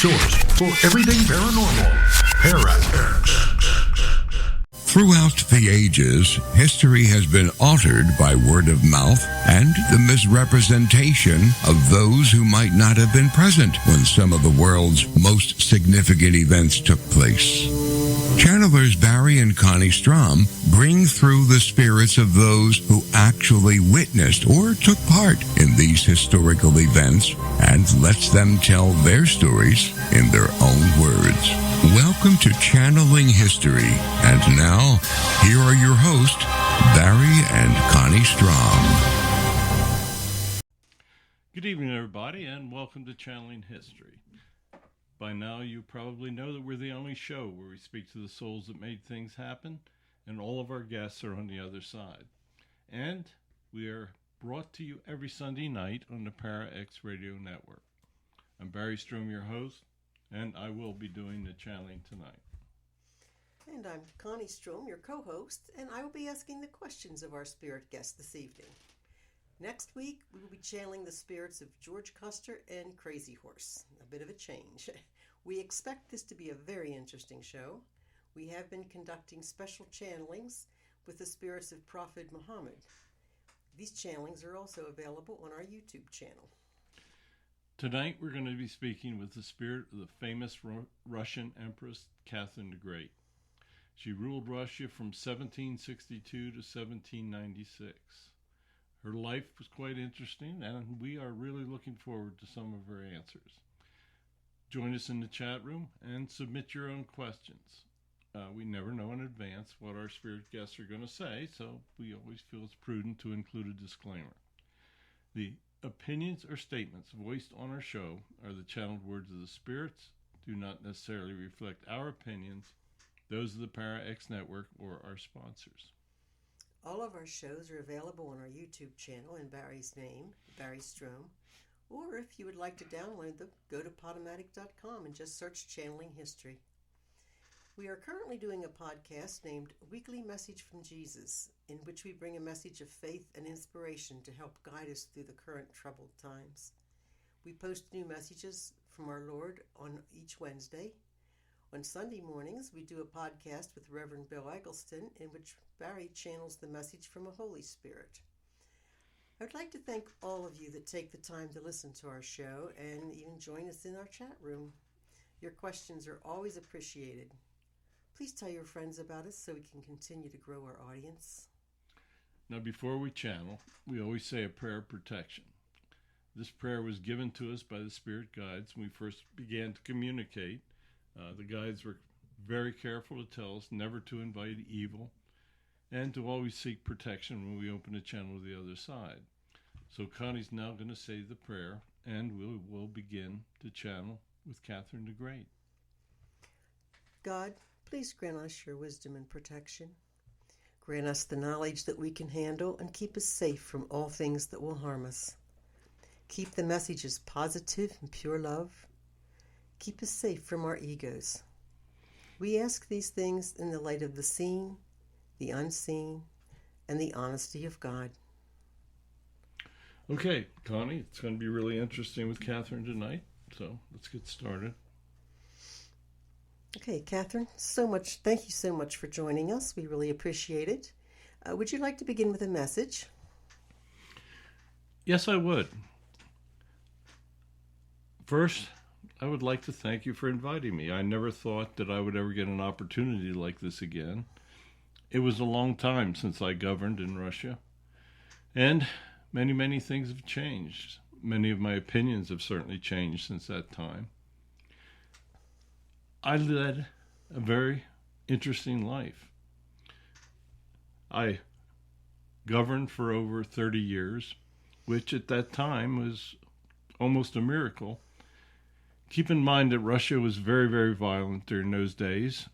source for everything paranormal. ParaX. Throughout the ages, history has been altered by word of mouth and the misrepresentation of those who might not have been present when some of the world's most significant events took place. Channelers Barry and Connie Strohm bring through the spirits of those who actually witnessed or took part in these historical events and lets them tell their stories in their own words. Welcome to Channeling History. And now, here are your hosts, Barry and Connie Strohm. Good evening, everybody, and welcome to Channeling History. By now, you probably know that we're the only show where we speak to the souls that made things happen, and all of our guests are on the other side. And we are brought to you every Sunday night on the ParaX Radio Network. I'm Barry Strohm, your host, and I will be doing the channeling tonight. And I'm Connie Strohm, your co-host, and I will be asking the questions of our spirit guest this evening. Next week, we will be channeling the spirits of George Custer and Crazy Horse. A bit of a change. We expect this to be a very interesting show. We have been conducting special channelings with the spirits of Prophet Muhammad. These channelings are also available on our YouTube channel. Tonight, we're going to be speaking with the spirit of the famous Russian Empress Catherine the Great. She ruled Russia from 1762 to 1796. Her life was quite interesting, and we are really looking forward to some of her answers. Join us in the chat room and submit your own questions. We never know in advance what our spirit guests are going to say, so we always feel it's prudent to include a disclaimer. The opinions or statements voiced on our show are the channeled words of the spirits, do not necessarily reflect our opinions, those of the ParaX Network, or our sponsors. All of our shows are available on our YouTube channel in Barry's name, Barry Strohm, or if you would like to download them, go to Podomatic.com and just search Channeling History. We are currently doing a podcast named Weekly Message from Jesus, in which we bring a message of faith and inspiration to help guide us through the current troubled times. We post new messages from our Lord on each Wednesday. On Sunday mornings, we do a podcast with Reverend Bill Eggleston, in which Barry channels the message from a Holy Spirit. I would like to thank all of you that take the time to listen to our show and even join us in our chat room. Your questions are always appreciated. Please tell your friends about us so we can continue to grow our audience. Now, before we channel, we always say a prayer of protection. This prayer was given to us by the spirit guides when we first began to communicate. The guides were very careful to tell us never to invite evil and to always seek protection when we open a channel to the other side. So Connie's now going to say the prayer, and we will begin to channel with Catherine the Great. God, please grant us your wisdom and protection. Grant us the knowledge that we can handle and keep us safe from all things that will harm us. Keep the messages positive and pure love. Keep us safe from our egos. We ask these things in the light of the seen, the unseen, and the honesty of God. Okay, Connie, it's going to be really interesting with Catherine tonight, so let's get started. Okay, Catherine, thank you so much for joining us. We really appreciate it. Would you like to begin with a message? Yes, I would. First, I would like to thank you for inviting me. I never thought that I would ever get an opportunity like this again. It was a long time since I governed in Russia, and many, many things have changed. Many of my opinions have certainly changed since that time. I led a very interesting life. I governed for over 30 years, which at that time was almost a miracle. Keep in mind that Russia was very, very violent during those days,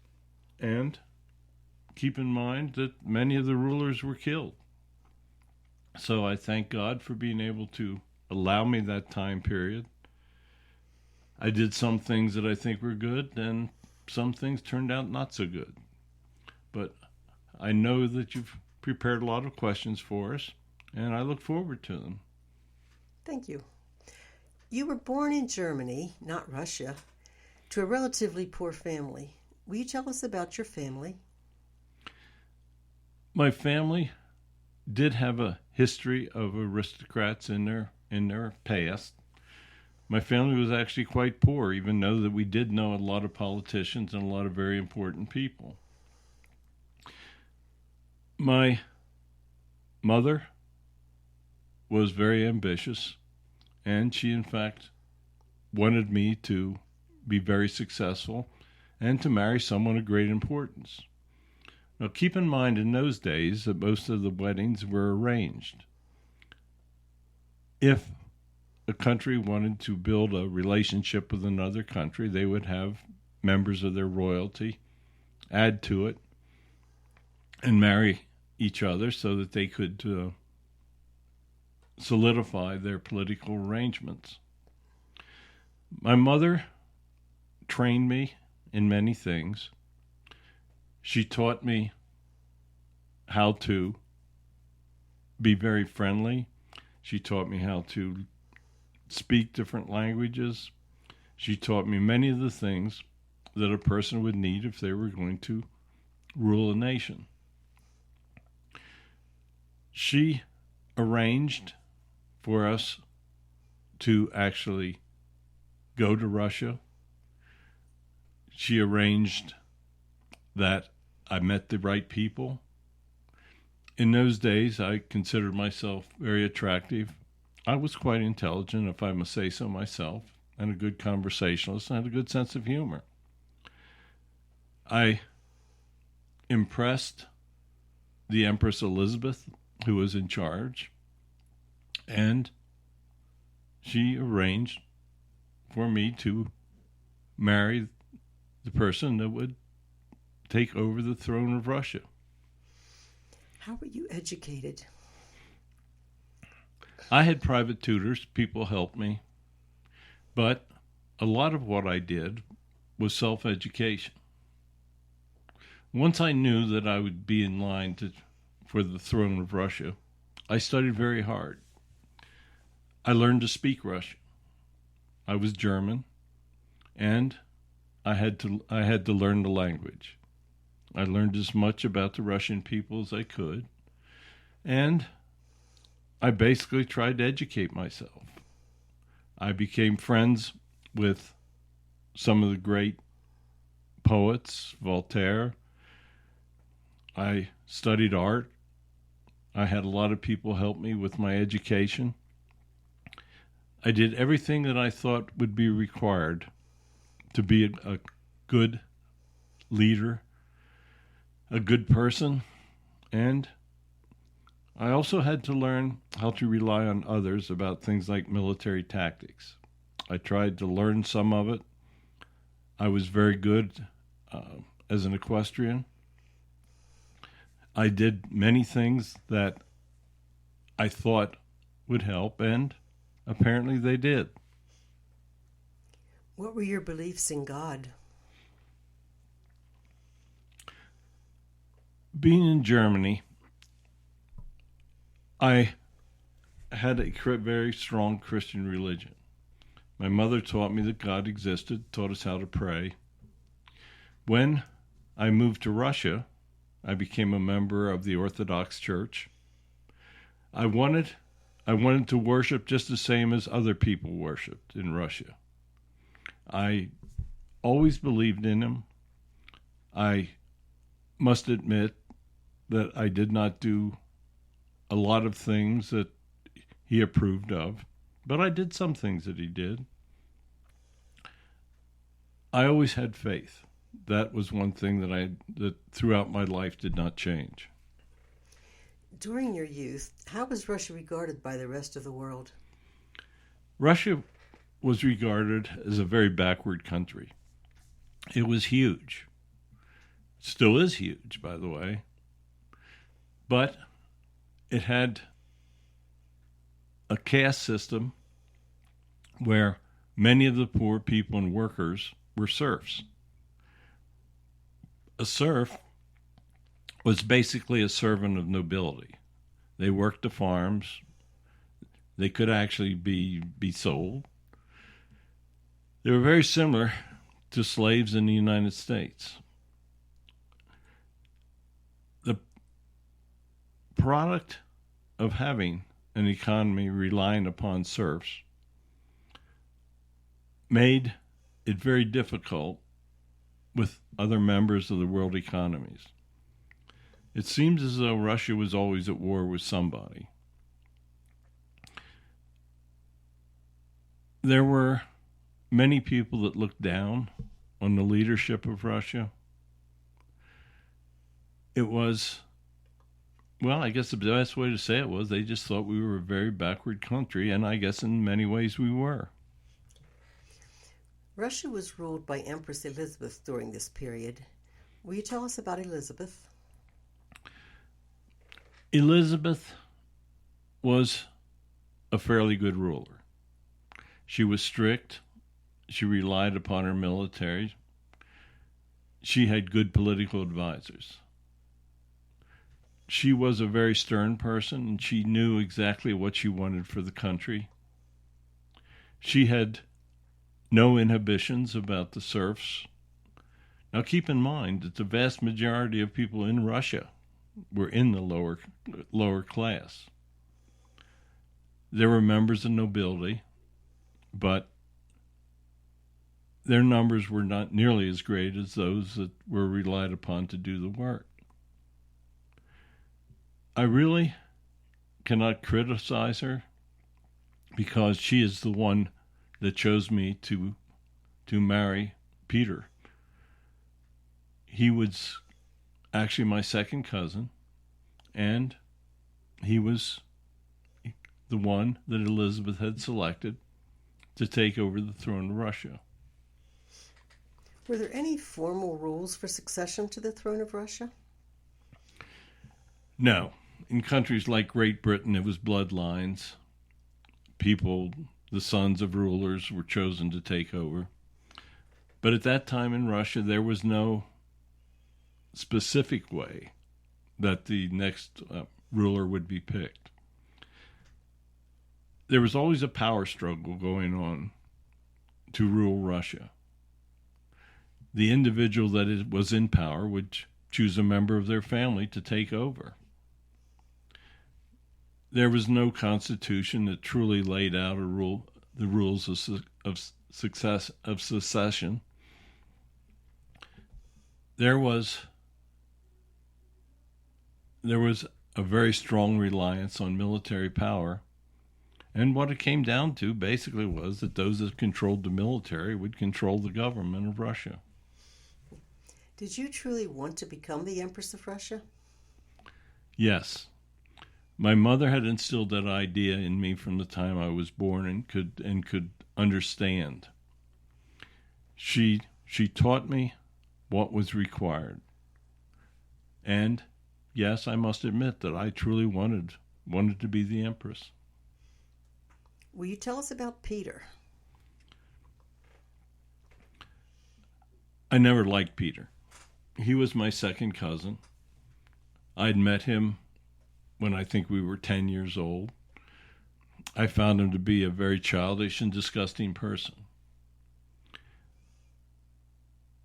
and keep in mind that many of the rulers were killed. So I thank God for being able to allow me that time period. I did some things that I think were good, and some things turned out not so good. But I know that you've prepared a lot of questions for us, and I look forward to them. Thank you. You were born in Germany, not Russia. to a relatively poor family. Will you tell us about your family? My family did have a history of aristocrats in their past. My family was actually quite poor, even though that we did know a lot of politicians and a lot of very important people. My mother was very ambitious, and she, in fact, wanted me to be very successful and to marry someone of great importance. Now, keep in mind, in those days, that most of the weddings were arranged. If a country wanted to build a relationship with another country, they would have members of their royalty add to it and marry each other so that they could solidify their political arrangements. My mother trained me in many things. She taught me how to be very friendly. She taught me how to speak different languages. She taught me many of the things that a person would need if they were going to rule a nation. She arranged for us to actually go to Russia. She arranged that I met the right people. In those days, I considered myself very attractive. I was quite intelligent, if I must say so myself, and a good conversationalist, and had a good sense of humor. I impressed the Empress Elizabeth, who was in charge, and she arranged for me to marry the person that would take over the throne of Russia. How were you educated? I had private tutors. People helped me. But a lot of what I did was self-education. Once I knew that I would be in line for the throne of Russia, I studied very hard. I learned to speak Russian. I was German, and I had to learn the language. I learned as much about the Russian people as I could, and I basically tried to educate myself. I became friends with some of the great poets, Voltaire. I studied art. I had a lot of people help me with my education. I did everything that I thought would be required to be a good leader, a good person, and I also had to learn how to rely on others about things like military tactics. I tried to learn some of it. I was very good as an equestrian. I did many things that I thought would help, and apparently they did. What were your beliefs in God? Being in Germany, I had a very strong Christian religion. My mother taught me that God existed, taught us how to pray. When I moved to Russia, I became a member of the Orthodox Church. I wanted to worship just the same as other people worshiped in Russia. I always believed in him. I must admit that I did not do a lot of things that he approved of, but I did some things that he did. I always had faith. That was one thing that throughout my life did not change. During your youth, how was Russia regarded by the rest of the world? Russia was regarded as a very backward country. It was huge. Still is huge, by the way. But it had a caste system where many of the poor people and workers were serfs. A serf was basically a servant of nobility. They worked the farms. They could actually be sold. They were very similar to slaves in the United States. The product of having an economy relying upon serfs made it very difficult with other members of the world economies. It seems as though Russia was always at war with somebody. There were many people that looked down on the leadership of Russia. It was, well, I guess the best way to say it was they just thought we were a very backward country, and I guess in many ways we were. Russia was ruled by Empress Elizabeth during this period. Will you tell us about Elizabeth? Elizabeth was a fairly good ruler. She was strict. She relied upon her military. She had good political advisors. She was a very stern person, and she knew exactly what she wanted for the country. She had no inhibitions about the serfs. Now keep in mind that the vast majority of people in Russia were in the lower class. There were members of nobility, but their numbers were not nearly as great as those that were relied upon to do the work. I really cannot criticize her because she is the one that chose me to marry Peter. He was actually my second cousin, and he was the one that Elizabeth had selected to take over the throne of Russia. Were there any formal rules for succession to the throne of Russia? No. In countries like Great Britain, it was bloodlines. People, the sons of rulers, were chosen to take over. But at that time in Russia, there was no specific way that the next ruler would be picked. There was always a power struggle going on to rule Russia. The individual that was in power would choose a member of their family to take over. There was no constitution that truly laid out the rules of secession. There was a very strong reliance on military power, and what it came down to basically was that those that controlled the military would control the government of Russia. Did you truly want to become the Empress of Russia? Yes. My mother had instilled that idea in me from the time I was born and could understand. She taught me what was required. And yes, I must admit that I truly wanted to be the Empress. Will you tell us about Peter? I never liked Peter. He was my second cousin. I'd met him when I think we were 10 years old. I found him to be a very childish and disgusting person.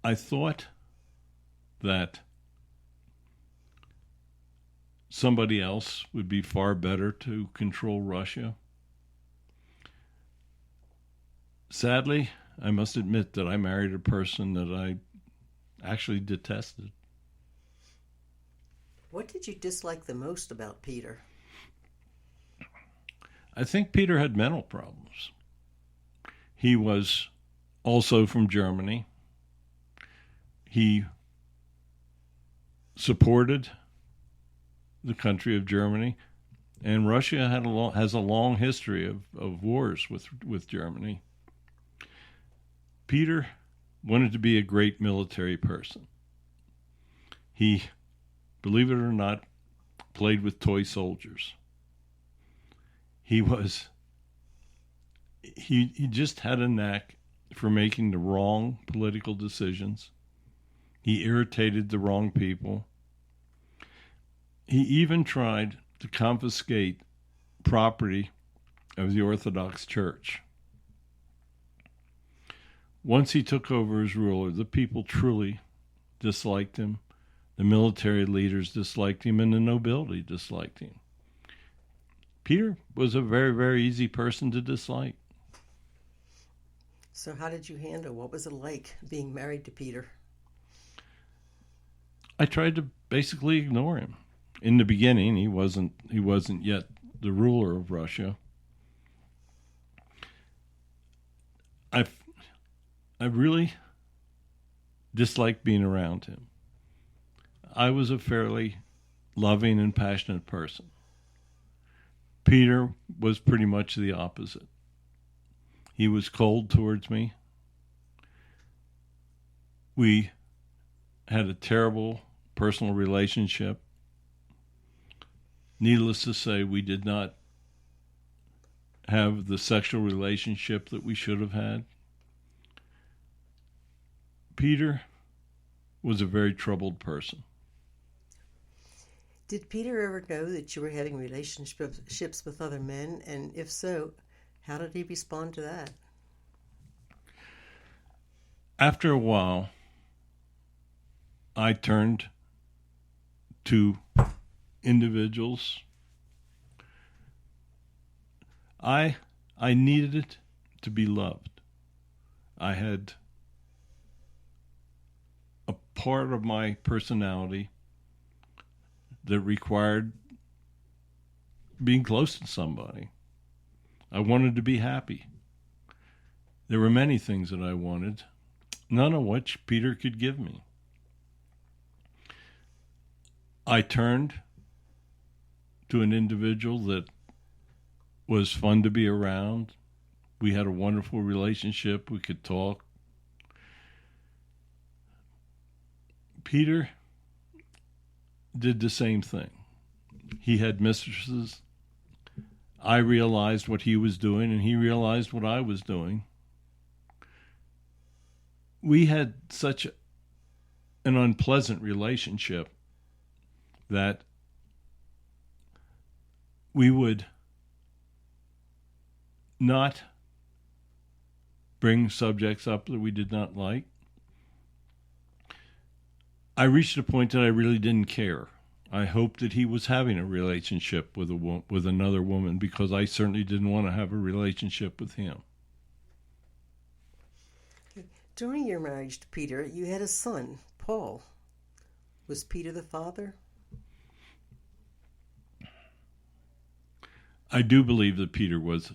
I thought that somebody else would be far better to control Russia. Sadly, I must admit that I married a person that I actually detested. What did you dislike the most about Peter? I think Peter had mental problems. He was also from Germany. He supported the country of Germany, and Russia has a long history of wars with Germany. Peter wanted to be a great military person. He, believe it or not, played with toy soldiers. He just had a knack for making the wrong political decisions. He irritated the wrong people. He even tried to confiscate property of the Orthodox Church. Once he took over as ruler, the people truly disliked him. The military leaders disliked him, and the nobility disliked him. Peter was a very, very easy person to dislike. So how did you handle? What was it like being married to Peter? I tried to basically ignore him. In the beginning, he wasn't yet the ruler of Russia. I really disliked being around him. I was a fairly loving and passionate person. Peter was pretty much the opposite. He was cold towards me. We had a terrible personal relationship. Needless to say, we did not have the sexual relationship that we should have had. Peter was a very troubled person. Did Peter ever know that you were having relationships with other men? And if so, how did he respond to that? After a while, I turned to individuals. I needed to be loved. I had a part of my personality that required being close to somebody. I wanted to be happy. There were many things that I wanted, none of which Peter could give me. I turned to an individual that was fun to be around. We had a wonderful relationship. We could talk. Peter did the same thing. He had mistresses. I realized what he was doing, and he realized what I was doing. We had such an unpleasant relationship that we would not bring subjects up that we did not like. I reached a point that I really didn't care. I hoped that he was having a relationship with another woman, because I certainly didn't want to have a relationship with him. During your marriage to Peter, you had a son, Paul. Was Peter the father? I do believe that Peter was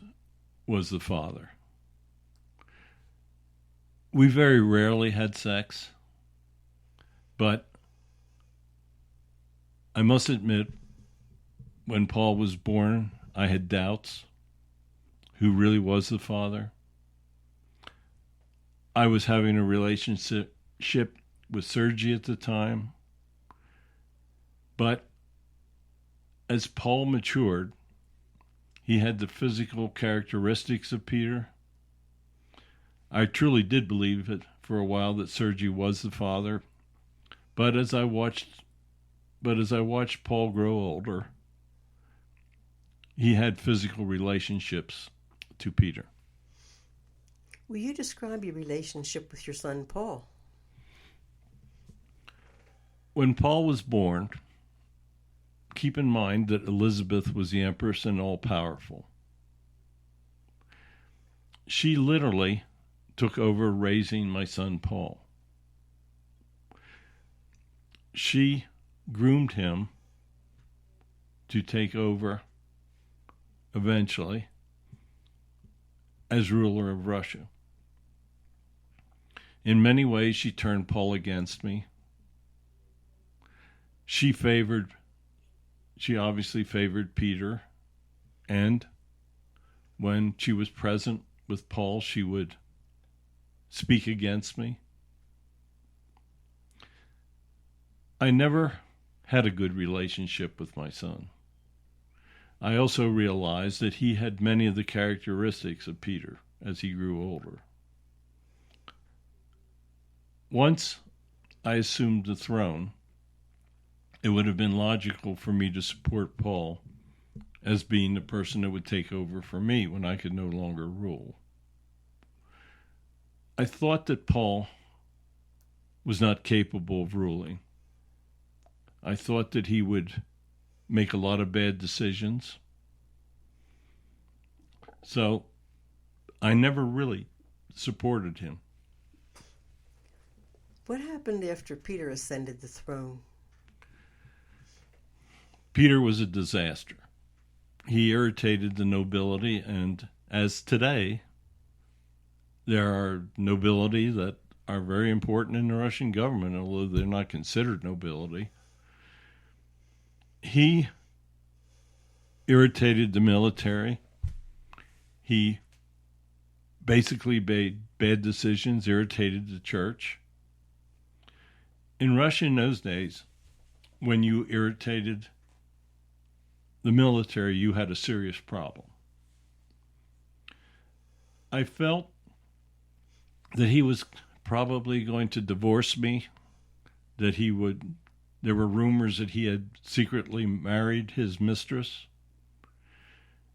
the father. We very rarely had sex, but I must admit, when Paul was born, I had doubts who really was the father. I was having a relationship with Sergei at the time, but as Paul matured, he had the physical characteristics of Peter. I truly did believe it for a while that Sergei was the father, but as I watched Paul grow older, he had physical relationships to Peter. Will you describe your relationship with your son, Paul? When Paul was born, keep in mind that Elizabeth was the empress and all-powerful. She literally took over raising my son, Paul. She groomed him to take over eventually as ruler of Russia. In many ways, she turned Paul against me. She obviously favored Peter, and when she was present with Paul, she would speak against me. I never had a good relationship with my son. I also realized that he had many of the characteristics of Peter as he grew older. Once I assumed the throne, it would have been logical for me to support Paul as being the person that would take over for me when I could no longer rule. I thought that Paul was not capable of ruling. I thought that he would make a lot of bad decisions. So I never really supported him. What happened after Peter ascended the throne? Peter was a disaster. He irritated the nobility, and as today, there are nobility that are very important in the Russian government, although they're not considered nobility. He irritated the military. He basically made bad decisions, irritated the church. In Russia in those days, when you irritated the military, you had a serious problem. I felt that he was probably going to divorce me, that there were rumors that he had secretly married his mistress.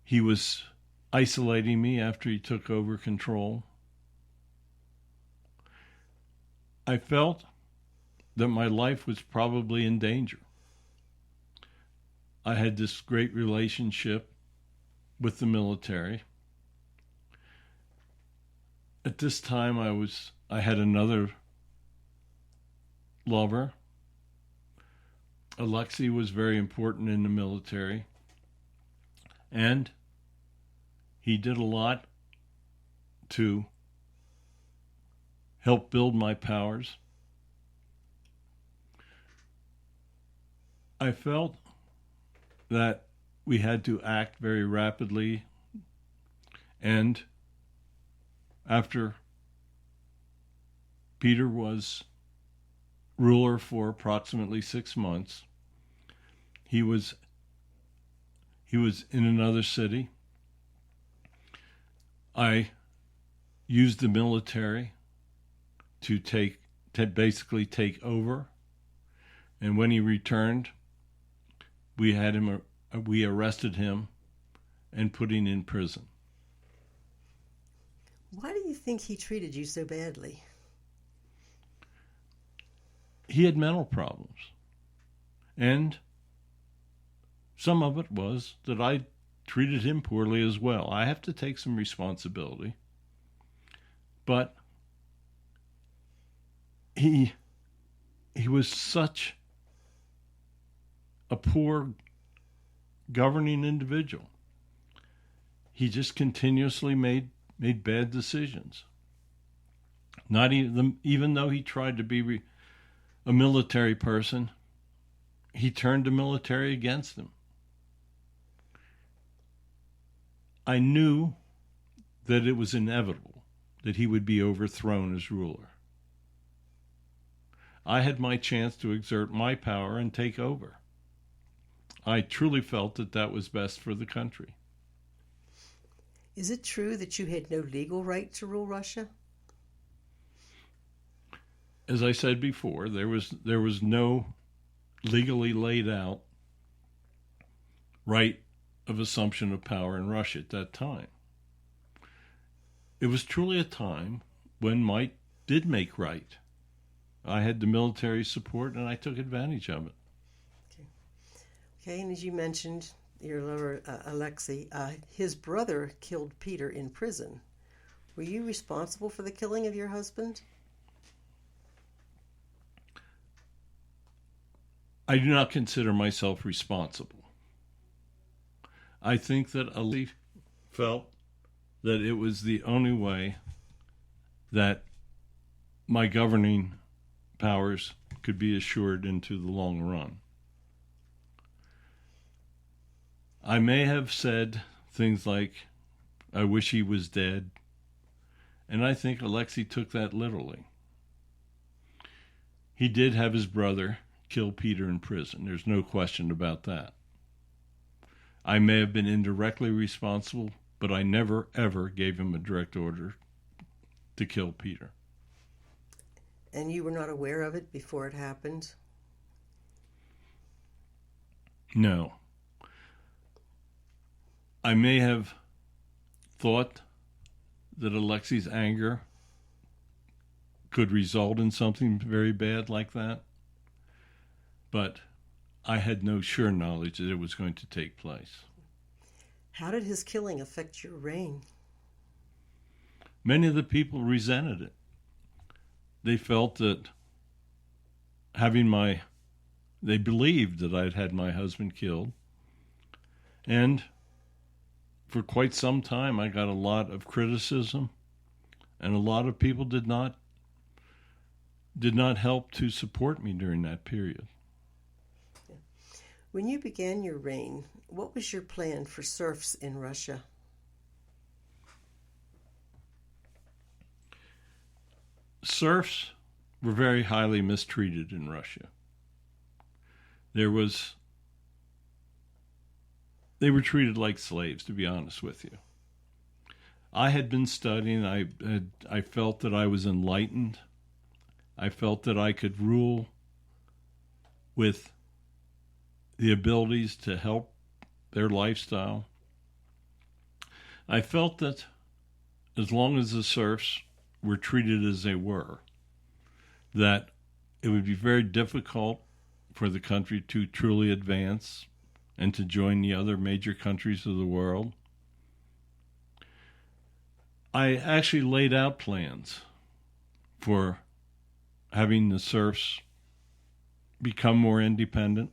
He was isolating me after he took over control. I felt that my life was probably in danger. I had this great relationship with the military. At this time, I had another lover. Alexei was very important in the military, and he did a lot to help build my powers. I felt that we had to act very rapidly, and after Peter was ruler for approximately 6 months, he was in another city. I used the military to basically take over, and when he returned, we arrested him and put him in prison. Why do you think he treated you so badly? He had mental problems, and some of it was that I treated him poorly as well. I have to take some responsibility, but he was such a poor governing individual. He just continuously made bad decisions. Not even though he tried to be a military person, he turned the military against him. I knew that it was inevitable that he would be overthrown as ruler. I had my chance to exert my power and take over. I truly felt that that was best for the country. Is it true that you had no legal right to rule Russia? As I said before, there was no legally laid out right of assumption of power in Russia at that time. It was truly a time when might did make right. I had the military support, and I took advantage of it. Okay, and as you mentioned, your lover, Alexei, his brother killed Peter in prison. Were you responsible for the killing of your husband? I do not consider myself responsible. I think that Alexei felt that it was the only way that my governing powers could be assured into the long run. I may have said things like, I wish he was dead, and I think Alexei took that literally. He did have his brother kill Peter in prison. There's no question about that. I may have been indirectly responsible, but I never, ever gave him a direct order to kill Peter. And you were not aware of it before it happened? No. I may have thought that Alexei's anger could result in something very bad like that. But I had no sure knowledge that it was going to take place. How did his killing affect your reign? Many of the people resented it. They felt that they believed that I'd had my husband killed. And for quite some time, I got a lot of criticism, and a lot of people did not help to support me during that period. When you began your reign, what was your plan for serfs in Russia? Serfs were very highly mistreated in Russia. They were treated like slaves, to be honest with you. I had been studying. I felt that I was enlightened. I felt that I could rule with the abilities to help their lifestyle. I felt that as long as the serfs were treated as they were, that it would be very difficult for the country to truly advance and to join the other major countries of the world. I actually laid out plans for having the serfs become more independent.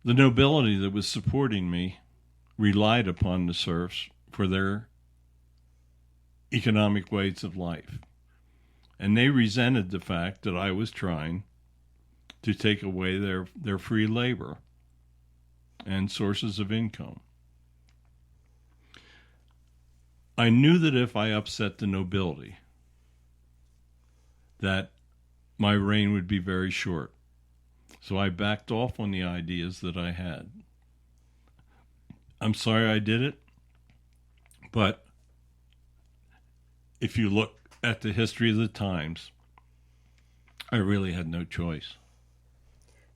The nobility that was supporting me relied upon the serfs for their economic ways of life. And they resented the fact that I was trying to take away their free labor and sources of income. I knew that if I upset the nobility, that my reign would be very short. So I backed off on the ideas that I had. I'm sorry I did it, but if you look at the history of the times, I really had no choice.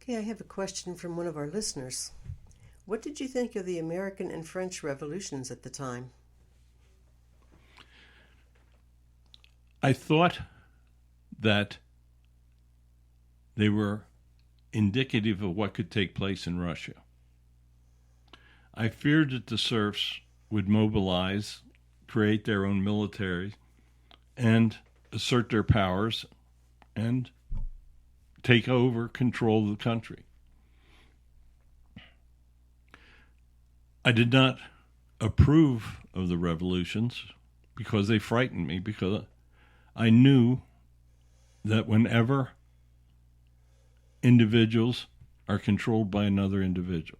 Okay, I have a question from one of our listeners. What did you think of the American and French revolutions at the time? I thought that they were indicative of what could take place in Russia. I feared that the serfs would mobilize, create their own military, and assert their powers and take over control of the country. I did not approve of the revolutions because they frightened me, because I knew that whenever individuals are controlled by another individual,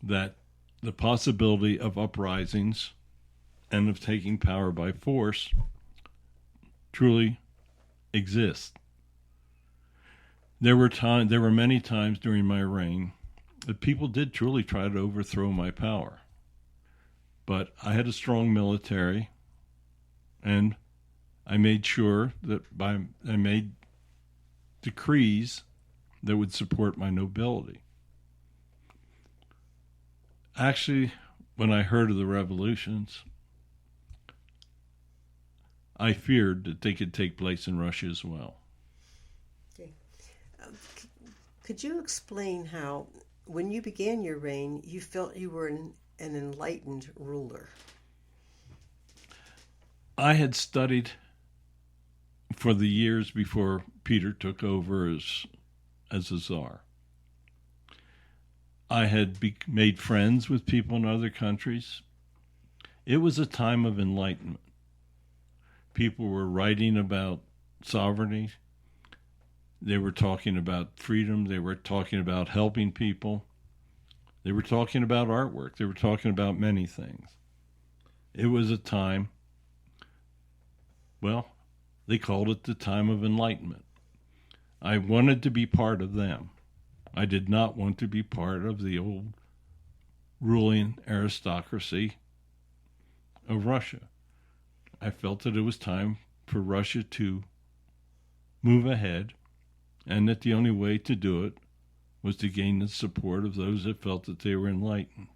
that the possibility of uprisings and of taking power by force truly exists. There were many times during my reign that people did truly try to overthrow my power. But I had a strong military, and I made sure that I made decrees that would support my nobility. Actually, when I heard of the revolutions, I feared that they could take place in Russia as well. Okay. Could you explain how, when you began your reign, you felt you were an enlightened ruler? I had studied for the years before Peter took over as a czar. I had made friends with people in other countries. It was a time of enlightenment. People were writing about sovereignty. They were talking about freedom. They were talking about helping people. They were talking about artwork. They were talking about many things. It was a time, well, they called it the time of enlightenment. I wanted to be part of them. I did not want to be part of the old ruling aristocracy of Russia. I felt that it was time for Russia to move ahead, and that the only way to do it was to gain the support of those that felt that they were enlightened.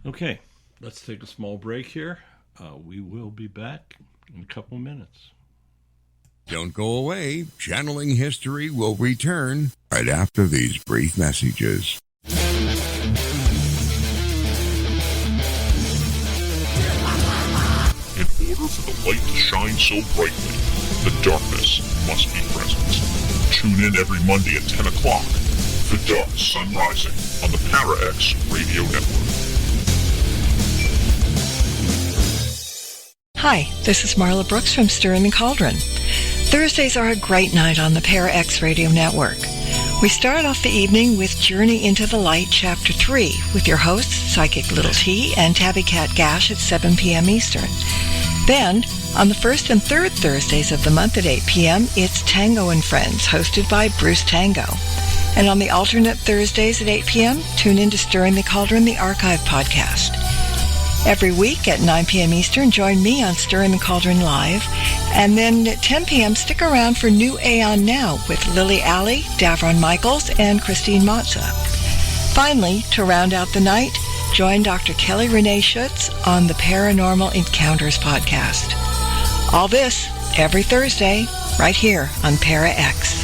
Okay, let's take a small break here. We will be back in a couple minutes. Don't go away. Channeling History will return right after these brief messages. In order for the light to shine so brightly, the darkness must be present. Tune in every Monday at 10 o'clock for Dark Sun Rising on the Para-X Radio Network. Hi, this is Marla Brooks from Stirring the Cauldron. Thursdays are a great night on the Para-X Radio Network. We start off the evening with Journey into the Light, Chapter 3, with your hosts, Psychic Little T and Tabby Cat Gash at 7 p.m. Eastern. Then, on the first and third Thursdays of the month at 8 p.m., it's Tango and Friends, hosted by Bruce Tango. And on the alternate Thursdays at 8 p.m., tune in to Stirring the Cauldron, the archive podcast. Every week at 9 p.m. Eastern, join me on Stirring the Cauldron Live. And then at 10 p.m., stick around for New Aeon Now with Lily Alley, Davron Michaels, and Christine Matza. Finally, to round out the night, join Dr. Kelly Renee Schutz on the Paranormal Encounters podcast. All this every Thursday, right here on Para-X.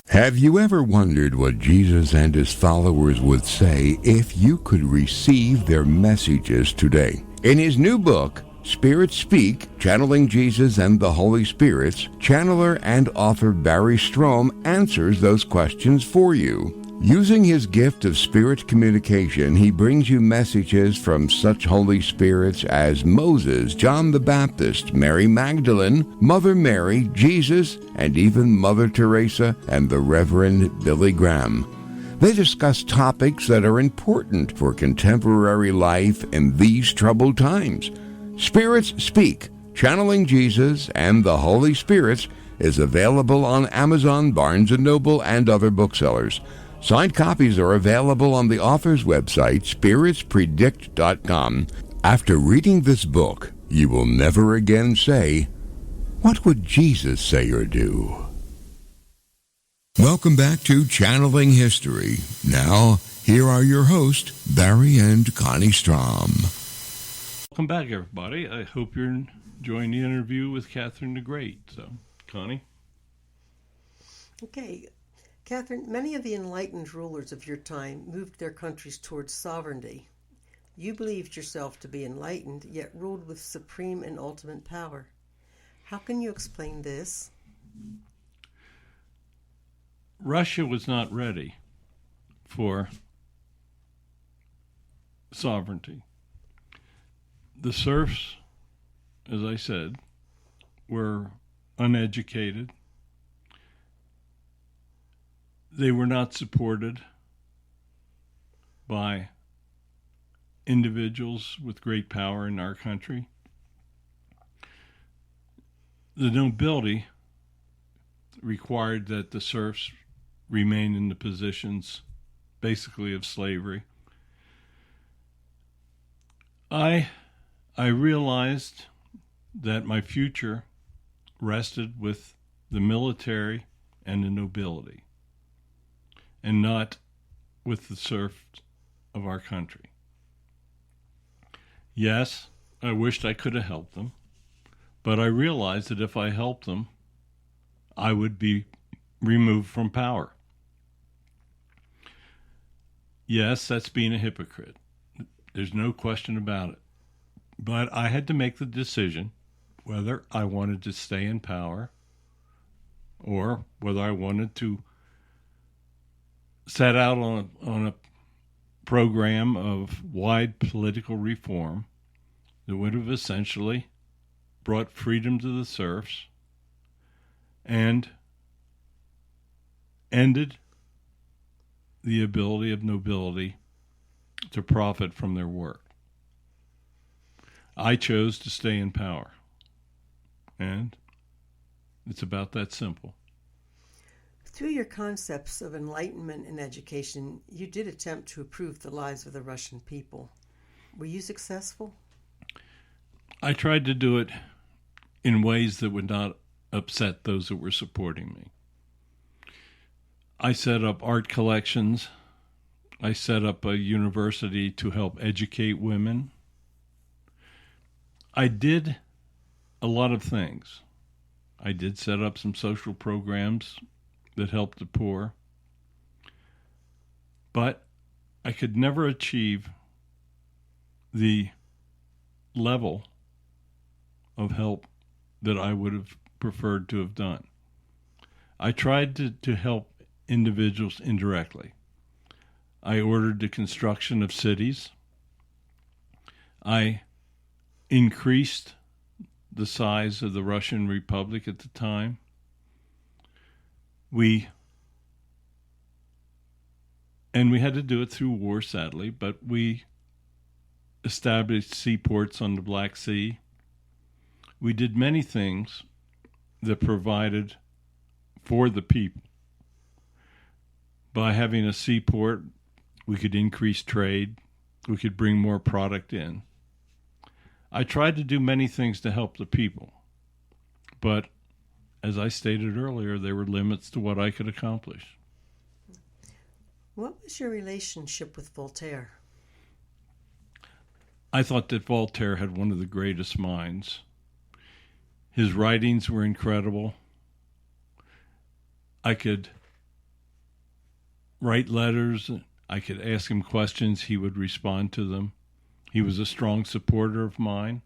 Have you ever wondered what Jesus and his followers would say if you could receive their messages today? In his new book, Spirits Speak, Channeling Jesus and the Holy Spirits, channeler and author Barry Strohm answers those questions for you. Using his gift of spirit communication, he brings you messages from such Holy Spirits as Moses, John the Baptist, Mary Magdalene, Mother Mary, Jesus, and even Mother Teresa and the Reverend Billy Graham. They discuss topics that are important for contemporary life in these troubled times. Spirits Speak, Channeling Jesus and the Holy Spirits is available on Amazon, Barnes & Noble, and other booksellers. Signed copies are available on the author's website, spiritspredict.com. After reading this book, you will never again say, "What would Jesus say or do?" Welcome back to Channeling History. Now, here are your hosts, Barry and Connie Strohm. Welcome back, everybody. I hope you're enjoying the interview with Catherine the Great. So, Connie? Okay. Catherine, many of the enlightened rulers of your time moved their countries towards sovereignty. You believed yourself to be enlightened, yet ruled with supreme and ultimate power. How can you explain this? Russia was not ready for sovereignty. The serfs, as I said, were uneducated. They were not supported by individuals with great power in our country. The nobility required that the serfs remain in the positions basically of slavery. I realized that my future rested with the military and the nobility, and not with the serfs of our country. Yes, I wished I could have helped them, but I realized that if I helped them, I would be removed from power. Yes, that's being a hypocrite. There's no question about it. But I had to make the decision whether I wanted to stay in power or whether I wanted to set out on a program of wide political reform that would have essentially brought freedom to the serfs and ended the ability of nobility to profit from their work. I chose to stay in power, and it's about that simple. Through your concepts of enlightenment and education, you did attempt to improve the lives of the Russian people. Were you successful? I tried to do it in ways that would not upset those that were supporting me. I set up art collections I set up a university to help educate women. I did a lot of things. I did set up some social programs that helped the poor. But I could never achieve the level of help that I would have preferred to have done. I tried to help individuals indirectly. I ordered the construction of cities. I increased the size of the Russian Republic at the time. We had to do it through war, sadly, but we established seaports on the Black Sea. We did many things that provided for the people. By having a seaport, we could increase trade. We could bring more product in. I tried to do many things to help the people, but as I stated earlier, there were limits to what I could accomplish. What was your relationship with Voltaire? I thought that Voltaire had one of the greatest minds. His writings were incredible. I could write letters. I could ask him questions. He would respond to them. He was a strong supporter of mine.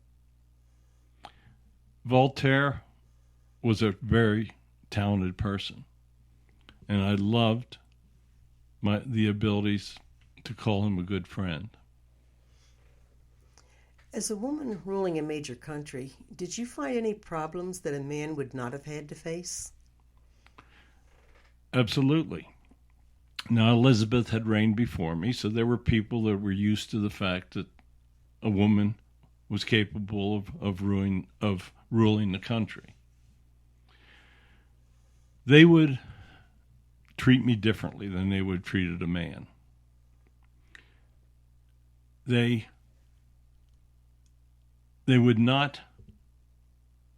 Voltaire was a very talented person, and I loved the abilities to call him a good friend. As a woman ruling a major country, did you find any problems that a man would not have had to face? Absolutely. Now, Elizabeth had reigned before me, so there were people that were used to the fact that a woman was capable of ruling the country. They would treat me differently than they would have treated a man. They would not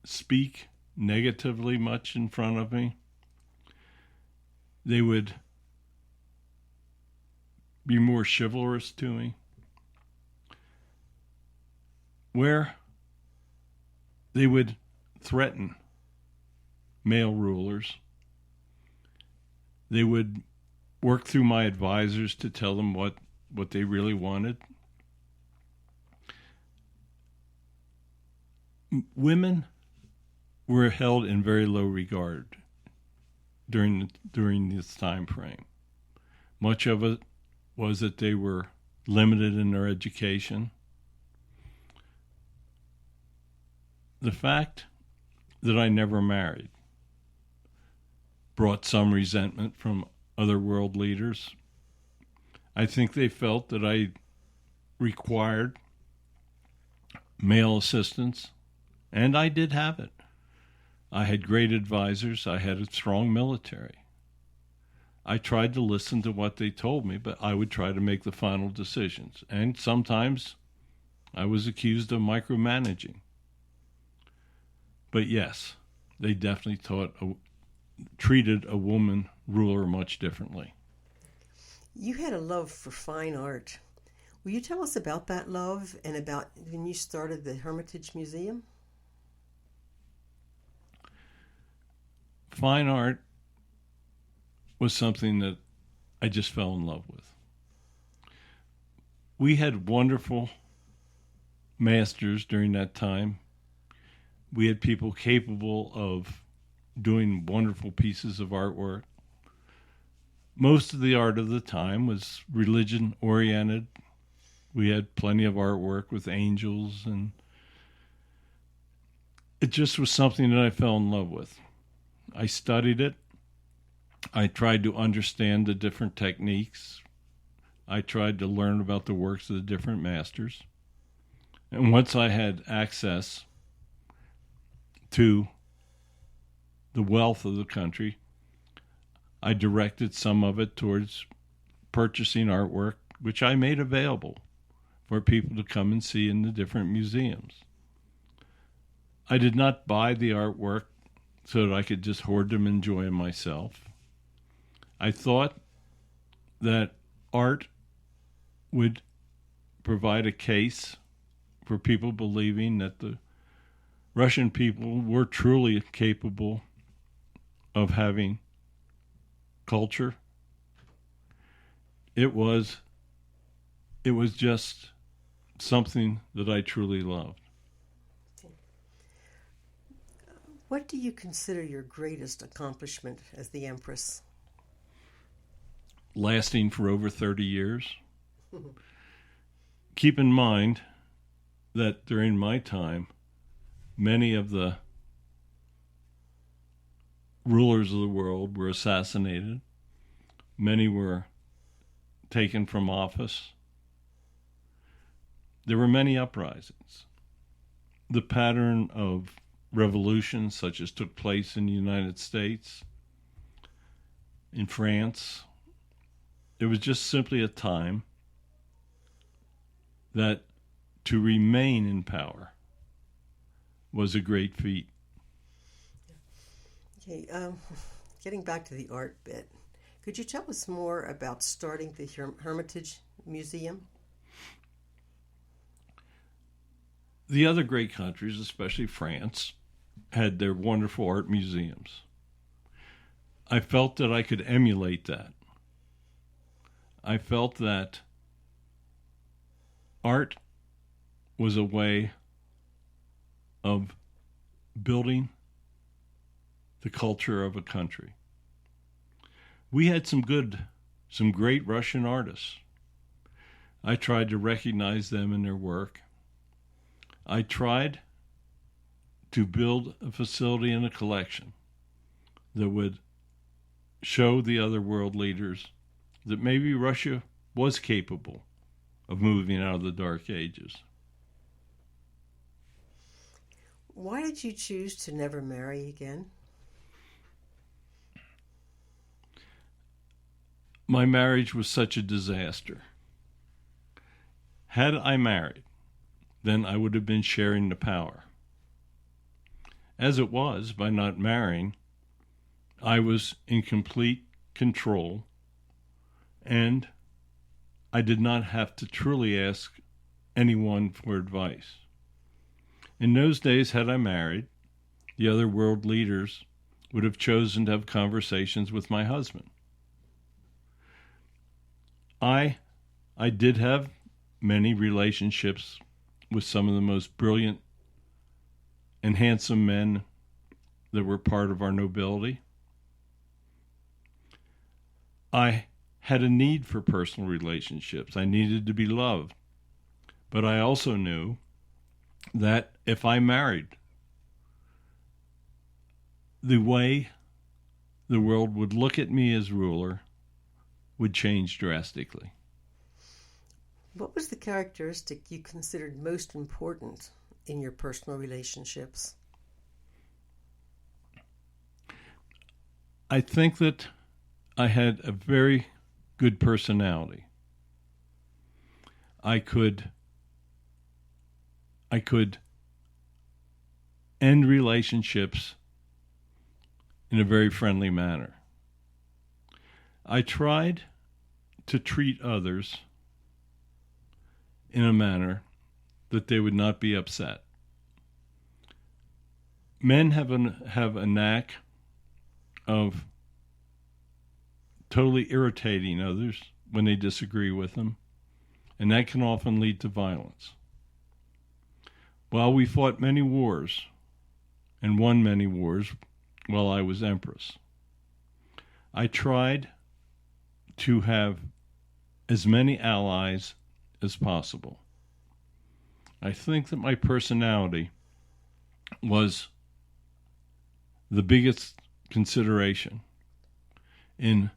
speak negatively much in front of me. They would be more chivalrous to me. Where they would threaten male rulers. They would work through my advisors to tell them what they really wanted. Women were held in very low regard during this time frame. Much of it was that they were limited in their education. The fact that I never married brought some resentment from other world leaders. I think they felt that I required male assistance, and I did have it. I had great advisors. I had a strong military. I tried to listen to what they told me, but I would try to make the final decisions. And sometimes I was accused of micromanaging. But yes, they definitely treated a woman ruler much differently. You had a love for fine art. Will you tell us about that love and about when you started the Hermitage Museum? Fine art was something that I just fell in love with. We had wonderful masters during that time. We had people capable of doing wonderful pieces of artwork. Most of the art of the time was religion-oriented. We had plenty of artwork with angels, and it just was something that I fell in love with. I studied it. I tried to understand the different techniques. I tried to learn about the works of the different masters. And once I had access to the wealth of the country, I directed some of it towards purchasing artwork, which I made available for people to come and see in the different museums. I did not buy the artwork so that I could just hoard them and enjoy them myself. I thought that art would provide a case for people believing that the Russian people were truly capable of having culture. It was just something that I truly loved. What do you consider your greatest accomplishment as the Empress? Lasting for over 30 years. Keep in mind that during my time, many of the rulers of the world were assassinated. Many were taken from office. There were many uprisings. The pattern of revolutions such as took place in the United States, in France, it was just simply a time that to remain in power was a great feat. Okay, getting back to the art bit, could you tell us more about starting the Hermitage Museum? The other great countries, especially France, had their wonderful art museums. I felt that I could emulate that. I felt that art was a way of building the culture of a country. We had some great Russian artists. I tried to recognize them in their work. I tried to build a facility and a collection that would show the other world leaders that maybe Russia was capable of moving out of the Dark Ages. Why did you choose to never marry again? My marriage was such a disaster. Had I married, then I would have been sharing the power. As it was, by not marrying, I was in complete control, and I did not have to truly ask anyone for advice. In those days, had I married, the other world leaders would have chosen to have conversations with my husband. I did have many relationships with some of the most brilliant and handsome men that were part of our nobility. I had a need for personal relationships. I needed to be loved. But I also knew that if I married, the way the world would look at me as ruler would change drastically. What was the characteristic you considered most important in your personal relationships? I think that I had a very good personality. I could end relationships in a very friendly manner. I tried to treat others in a manner that they would not be upset. Men have a knack of totally irritating others when they disagree with them, and that can often lead to violence. While we fought many wars and won many wars while I was Empress, I tried to have as many allies as possible. I think that my personality was the biggest consideration in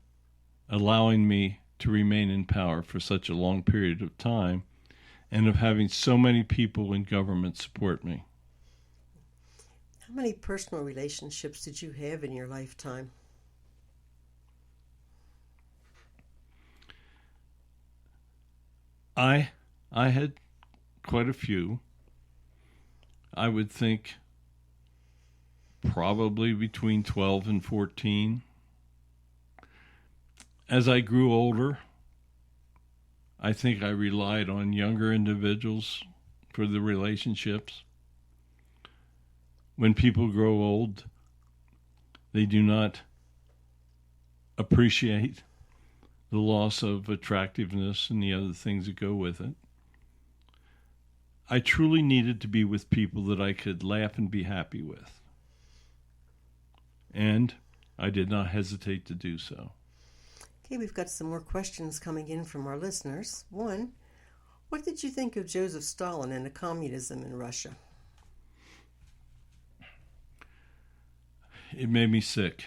allowing me to remain in power for such a long period of time and of having so many people in government support me. How many personal relationships did you have in your lifetime? I had quite a few. I would think probably between 12 and 14. As I grew older, I think I relied on younger individuals for the relationships. When people grow old, they do not appreciate the loss of attractiveness and the other things that go with it. I truly needed to be with people that I could laugh and be happy with. And I did not hesitate to do so. Okay, we've got some more questions coming in from our listeners. One, what did you think of Joseph Stalin and the communism in Russia? It made me sick.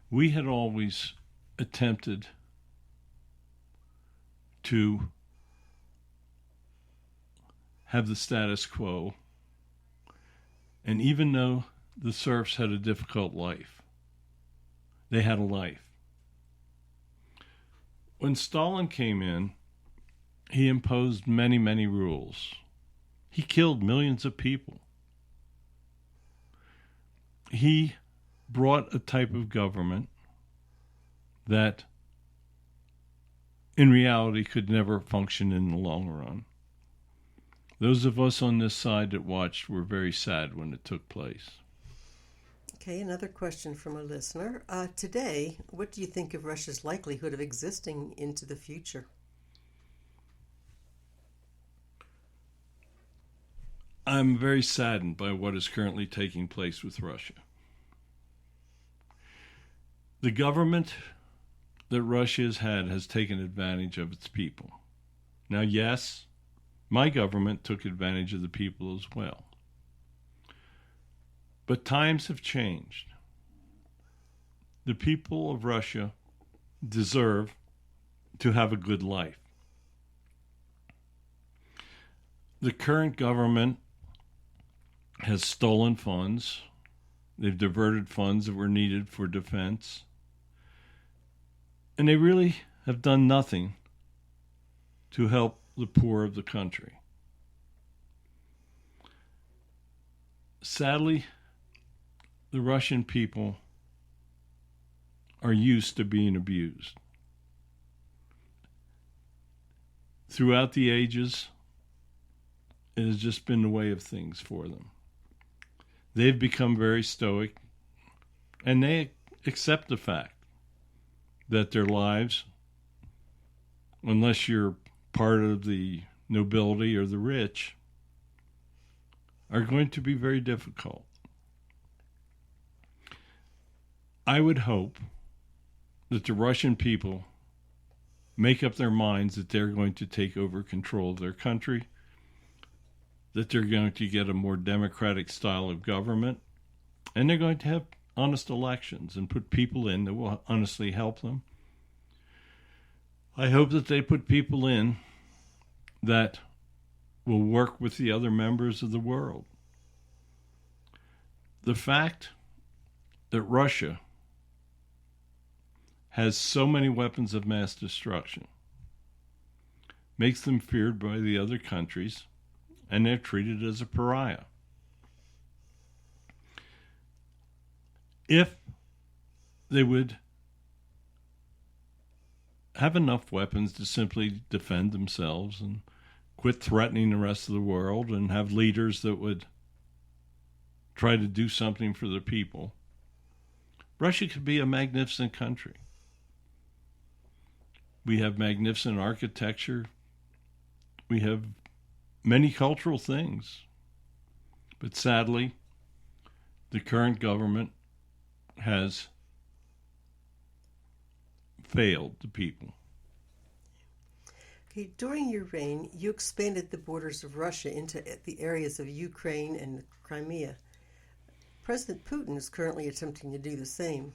We had always attempted to have the status quo, and even though the serfs had a difficult life, they had a life. When Stalin came in, he imposed many, many rules. He killed millions of people. He brought a type of government that in reality could never function in the long run. Those of us on this side that watched were very sad when it took place. Okay, another question from a listener. Today, what do you think of Russia's likelihood of existing into the future? I'm very saddened by what is currently taking place with Russia. The government that Russia has had has taken advantage of its people. Now, yes, my government took advantage of the people as well. But times have changed. The people of Russia deserve to have a good life. The current government has stolen funds. They've diverted funds that were needed for defense. And they really have done nothing to help the poor of the country. Sadly, the Russian people are used to being abused. Throughout the ages, it has just been the way of things for them. They've become very stoic, and they accept the fact that their lives, unless you're part of the nobility or the rich, are going to be very difficult. I would hope that the Russian people make up their minds that they're going to take over control of their country, that they're going to get a more democratic style of government, and they're going to have honest elections and put people in that will honestly help them. I hope that they put people in that will work with the other members of the world. The fact that Russia has so many weapons of mass destruction makes them feared by the other countries, and they're treated as a pariah. If they would have enough weapons to simply defend themselves and quit threatening the rest of the world and have leaders that would try to do something for the people, Russia could be a magnificent country. We have magnificent architecture. We have many cultural things. But sadly, the current government has failed the people. Okay, during your reign, you expanded the borders of Russia into the areas of Ukraine and Crimea. President Putin is currently attempting to do the same.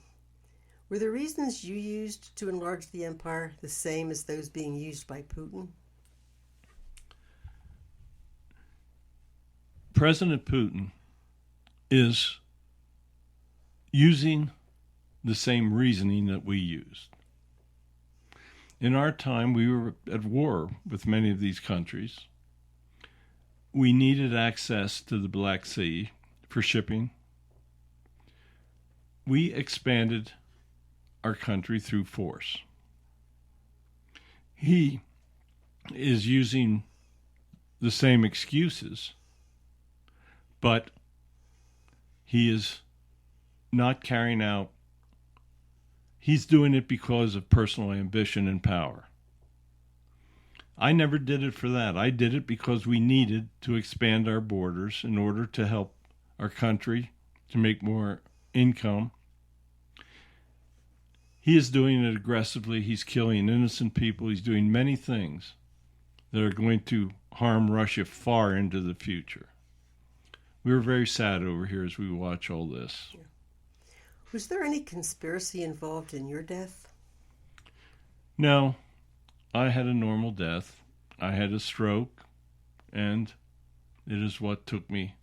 Were the reasons you used to enlarge the empire the same as those being used by Putin? President Putin is using the same reasoning that we used. In our time, we were at war with many of these countries. We needed access to the Black Sea for shipping. We expanded our country through force. He is using the same excuses, but he is not carrying out. He's doing it because of personal ambition and power. I never did it for that. I did it because we needed to expand our borders in order to help our country to make more income. He is doing it aggressively. He's killing innocent people. He's doing many things that are going to harm Russia far into the future. We were very sad over here as we watch all this. Yeah. Was there any conspiracy involved in your death? No, I had a normal death. I had a stroke, and it is what took me.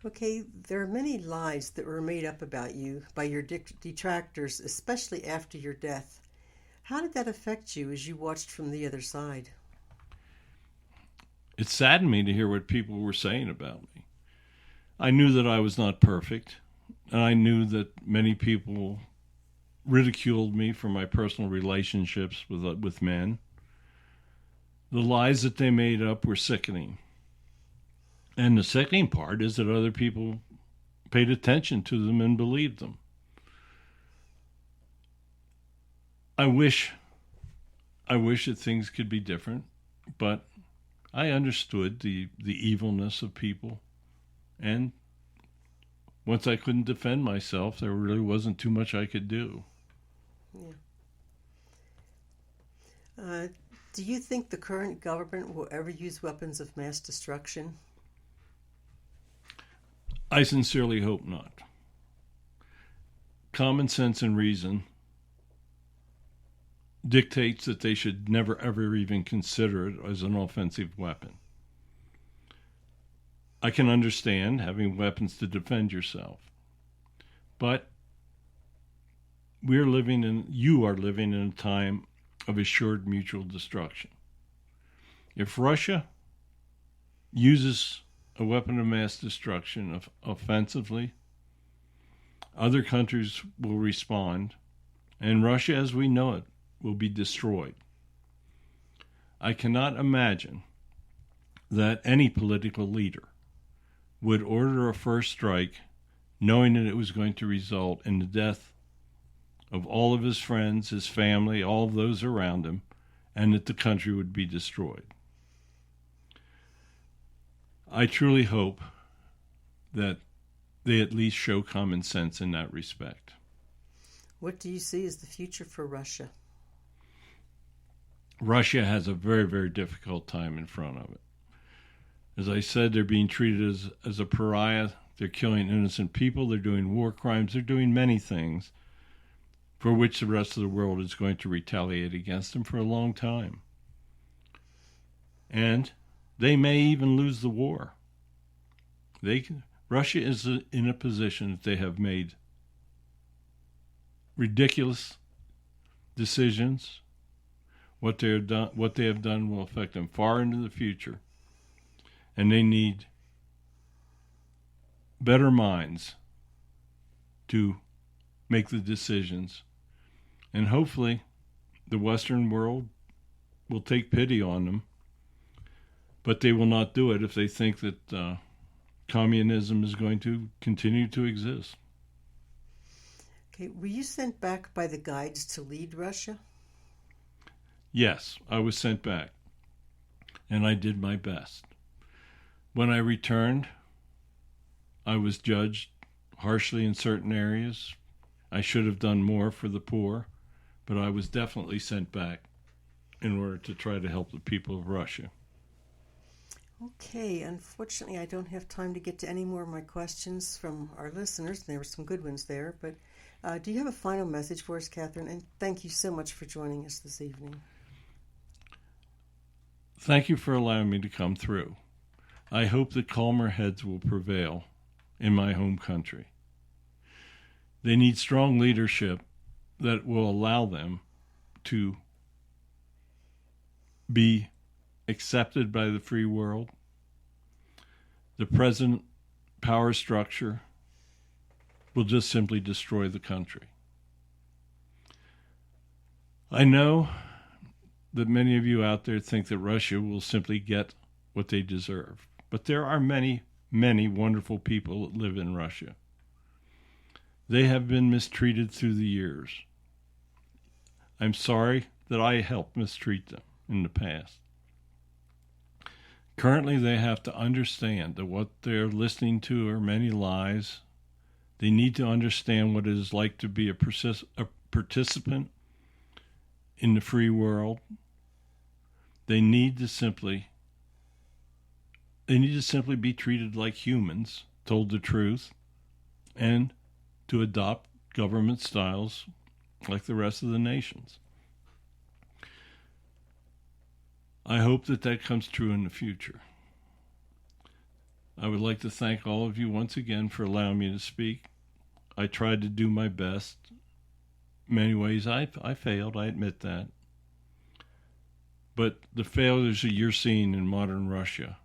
Okay, there are many lies that were made up about you by your detractors, especially after your death. How did that affect you as you watched from the other side? It saddened me to hear what people were saying about me. I knew that I was not perfect, and I knew that many people ridiculed me for my personal relationships with men. The lies that they made up were sickening. And the sickening part is that other people paid attention to them and believed them. I wish that things could be different, but I understood the evilness of people. And once I couldn't defend myself, there really wasn't too much I could do. Yeah. Do you think the current government will ever use weapons of mass destruction? I sincerely hope not. Common sense and reason dictates that they should never ever even consider it as an offensive weapon. I can understand having weapons to defend yourself, but you are living in a time of assured mutual destruction. If Russia uses a weapon of mass destruction offensively, other countries will respond, and Russia as we know it will be destroyed. I cannot imagine that any political leader would order a first strike knowing that it was going to result in the death of all of his friends, his family, all of those around him, and that the country would be destroyed. I truly hope that they at least show common sense in that respect. What do you see as the future for Russia? Russia has a very, very difficult time in front of it. As I said, they're being treated as a pariah. They're killing innocent people. They're doing war crimes. They're doing many things for which the rest of the world is going to retaliate against them for a long time. And they may even lose the war. Russia is in a position that they have made ridiculous decisions. What they have done will affect them far into the future. And they need better minds to make the decisions. And hopefully the Western world will take pity on them. But they will not do it if they think that communism is going to continue to exist. Okay, were you sent back by the guides to lead Russia? Yes, I was sent back, and I did my best. When I returned, I was judged harshly in certain areas. I should have done more for the poor, but I was definitely sent back in order to try to help the people of Russia. Okay, unfortunately, I don't have time to get to any more of my questions from our listeners. There were some good ones there, but do you have a final message for us, Catherine? And thank you so much for joining us this evening. Thank you for allowing me to come through. I hope that calmer heads will prevail in my home country. They need strong leadership that will allow them to be accepted by the free world. The present power structure will just simply destroy the country. I know that many of you out there think that Russia will simply get what they deserve, but there are many, many wonderful people that live in Russia. They have been mistreated through the years. I'm sorry that I helped mistreat them in the past. Currently, they have to understand that what they're listening to are many lies. They need to understand what it is like to be a participant in the free world. They need to simply be treated like humans, told the truth, and to adopt government styles like the rest of the nations. I hope that comes true in the future. I would like to thank all of you once again for allowing me to speak. I tried to do my best. Many ways I failed, I admit that. But the failures that you're seeing in modern Russia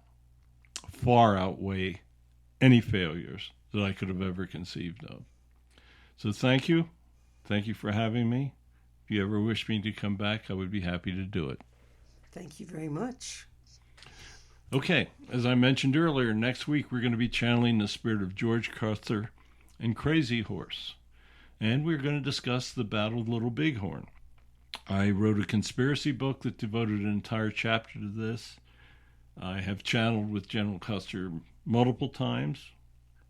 far outweigh any failures that I could have ever conceived of. So thank you. Thank you for having me. If you ever wish me to come back, I would be happy to do it. Thank you very much. Okay, as I mentioned earlier, next week we're going to be channeling the spirit of George Custer and Crazy Horse. And we're going to discuss the Battle of Little Bighorn. I wrote a conspiracy book that devoted an entire chapter to this. I have channeled with General Custer multiple times.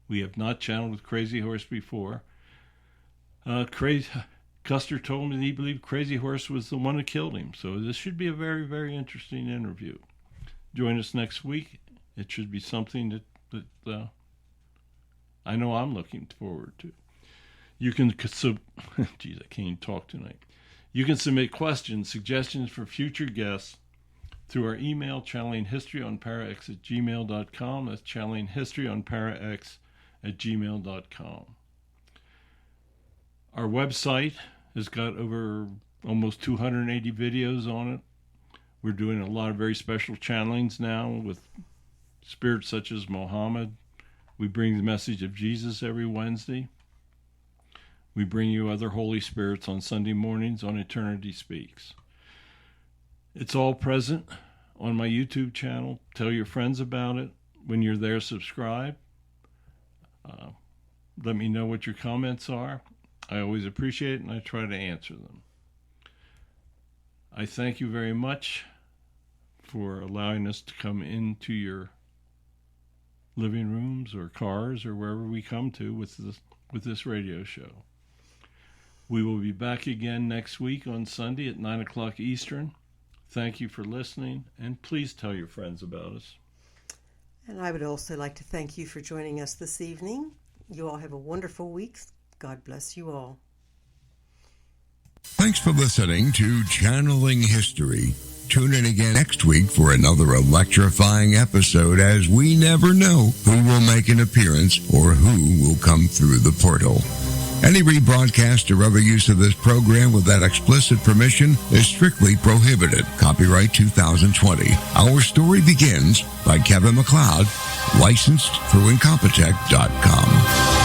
We have not channeled with Crazy Horse before. Custer told me that he believed Crazy Horse was the one that killed him. So this should be a very, very interesting interview. Join us next week. It should be something that I know I'm looking forward to. You can, I can't even talk tonight. You can submit questions, suggestions for future guests through our email, channelinghistoryonparax@gmail.com. That's channelinghistoryonparax@gmail.com. Our website has got over almost 280 videos on it. We're doing a lot of very special channelings now with spirits such as Mohammed. We bring the message of Jesus every Wednesday. We bring you other Holy Spirits on Sunday mornings on Eternity Speaks. It's all present on my YouTube channel. Tell your friends about it. When you're there, subscribe. Let me know what your comments are. I always appreciate it, and I try to answer them. I thank you very much for allowing us to come into your living rooms or cars or wherever we come to with this radio show. We will be back again next week on Sunday at 9 o'clock Eastern. Thank you for listening, and please tell your friends about us. And I would also like to thank you for joining us this evening. You all have a wonderful week. God bless you all. Thanks for listening to Channeling History. Tune in again next week for another electrifying episode, as we never know who will make an appearance or who will come through the portal. Any rebroadcast or other use of this program without explicit permission is strictly prohibited. Copyright 2020. Our Story Begins by Kevin MacLeod, licensed through Incompetech.com.